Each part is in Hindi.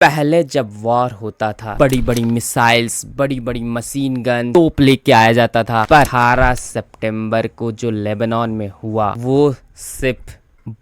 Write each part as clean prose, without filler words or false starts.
पहले जब वॉर होता था, बड़ी बड़ी मिसाइल्स, बड़ी बड़ी मशीन गन, तोप लेके आया जाता था। पर 18 सितंबर को जो लेबनान में हुआ वो सिर्फ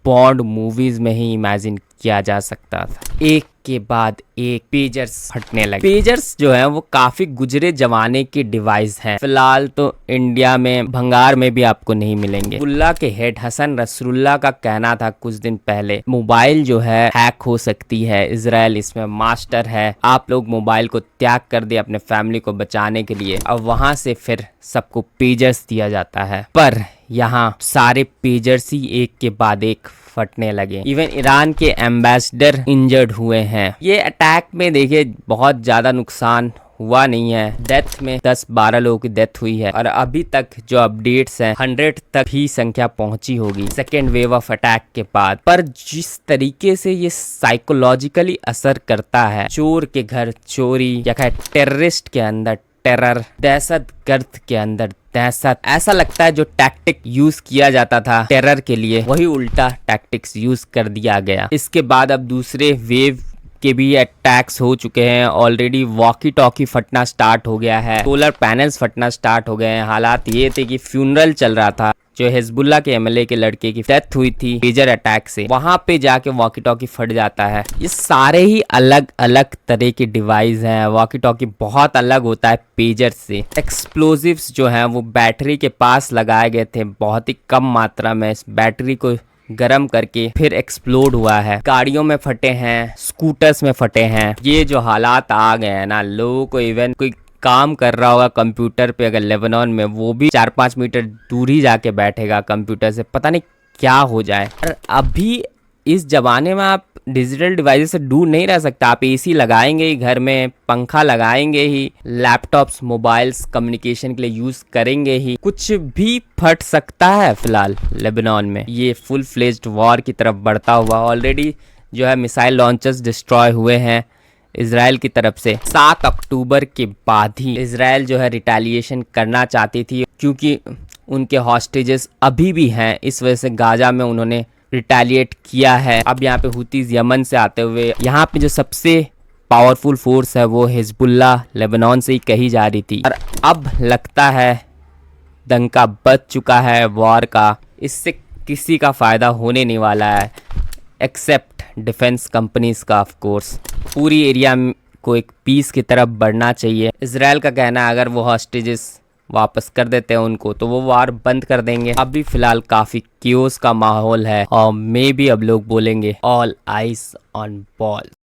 बॉन्ड मूवीज में ही इमेजिन किया जा सकता था। एक के बाद एक पेजर्स फटने लगे। पेजर्स जो है वो काफी गुजरे जमाने के डिवाइस हैं। फिलहाल तो इंडिया में भंगार में भी आपको नहीं मिलेंगे। हिजबुल्लाह के हेड हसन नसरुल्लाह का कहना था कुछ दिन पहले, मोबाइल जो है हैक हो सकती है, इजराइल इसमें मास्टर है, आप लोग मोबाइल को त्याग कर दे अपने फैमिली को बचाने के लिए। अब वहां से फिर सबको पेजर्स दिया जाता है, पर यहाँ सारे पेजर्स ही एक के बाद एक फटने लगे। इवन ईरान के एम्बेसडर इंजर्ड हुए हैं। ये अटैक में देखिए बहुत ज्यादा नुकसान हुआ नहीं है। डेथ में 10-12 लोगों की डेथ हुई है और अभी तक जो अपडेट्स हैं 100 तक ही संख्या पहुंची होगी सेकेंड वेव ऑफ अटैक के बाद। पर जिस तरीके से ये साइकोलॉजिकली असर करता है, चोर के घर चोरी या टेररिस्ट के अंदर टेरर, दहशत गर्द के अंदर दहशत, ऐसा लगता है जो टैक्टिक यूज किया जाता था टेरर के लिए वही उल्टा टैक्टिक्स यूज कर दिया गया। इसके बाद अब दूसरे वेव के भी अटैक्स हो चुके हैं। ऑलरेडी वॉकी टॉकी फटना स्टार्ट हो गया है, सोलर पैनल्स फटना स्टार्ट हो गए हैं। हालात ये थे कि फ्यूनरल चल रहा था, जो हिजबुल्लाह के एमएलए के लड़के की डेथ हुई थी पेजर अटैक से, वहां पे जाके वॉकी टॉकी फट जाता है। ये सारे ही अलग अलग तरह के डिवाइस हैं। वॉकी टॉकी बहुत अलग होता है पेजर से। एक्सप्लोजिव्स जो हैं वो बैटरी के पास लगाए गए थे, बहुत ही कम मात्रा में। इस बैटरी को गरम करके फिर एक्सप्लोड हुआ है। गाड़ियों में फटे हैं, स्कूटर्स में फटे हैं। ये जो हालात आ गए हैं ना, लोगों को इवन कोई काम कर रहा होगा कंप्यूटर पे अगर लेबनान में, वो भी 4-5 मीटर दूर ही जाके बैठेगा कंप्यूटर से, पता नहीं क्या हो जाए। और अभी इस जमाने में आप डिजिटल डिवाइस से दूर नहीं रह सकता। आप एसी लगाएंगे ही घर में, पंखा लगाएंगे ही, लैपटॉप्स मोबाइल्स कम्युनिकेशन के लिए यूज करेंगे ही, कुछ भी फट सकता है। फिलहाल लेबनान में ये फुल फ्लेज्ड वॉर की तरफ बढ़ता हुआ, ऑलरेडी जो है मिसाइल लॉन्चर्स डिस्ट्रॉय हुए हैं इजराइल की तरफ से। 7 अक्टूबर के बाद ही इजराइल जो है रिटेलिएशन करना चाहती थी, क्योंकि उनके हॉस्टेजेस अभी भी हैं। इस वजह से गाजा में उन्होंने रिटेलिएट किया है। अब यहाँ पे हुतीज यमन से आते हुए, यहाँ पे जो सबसे पावरफुल फोर्स है वो हिजबुल्लाह लेबनान से ही कही जा रही थी। और अब लगता है डंका बज चुका है वॉर का। इससे किसी का फायदा होने नहीं वाला है एक्सेप्ट डिफेंस कंपनीज का। ऑफ कोर्स पूरी एरिया को एक पीस की तरफ बढ़ना चाहिए। इजराइल का कहना है अगर वो हॉस्टेजेस वापस कर देते हैं उनको तो वो वार बंद कर देंगे। अभी फिलहाल काफी क्योस का माहौल है और मे भी अब लोग बोलेंगे ऑल आइज ऑन बॉल।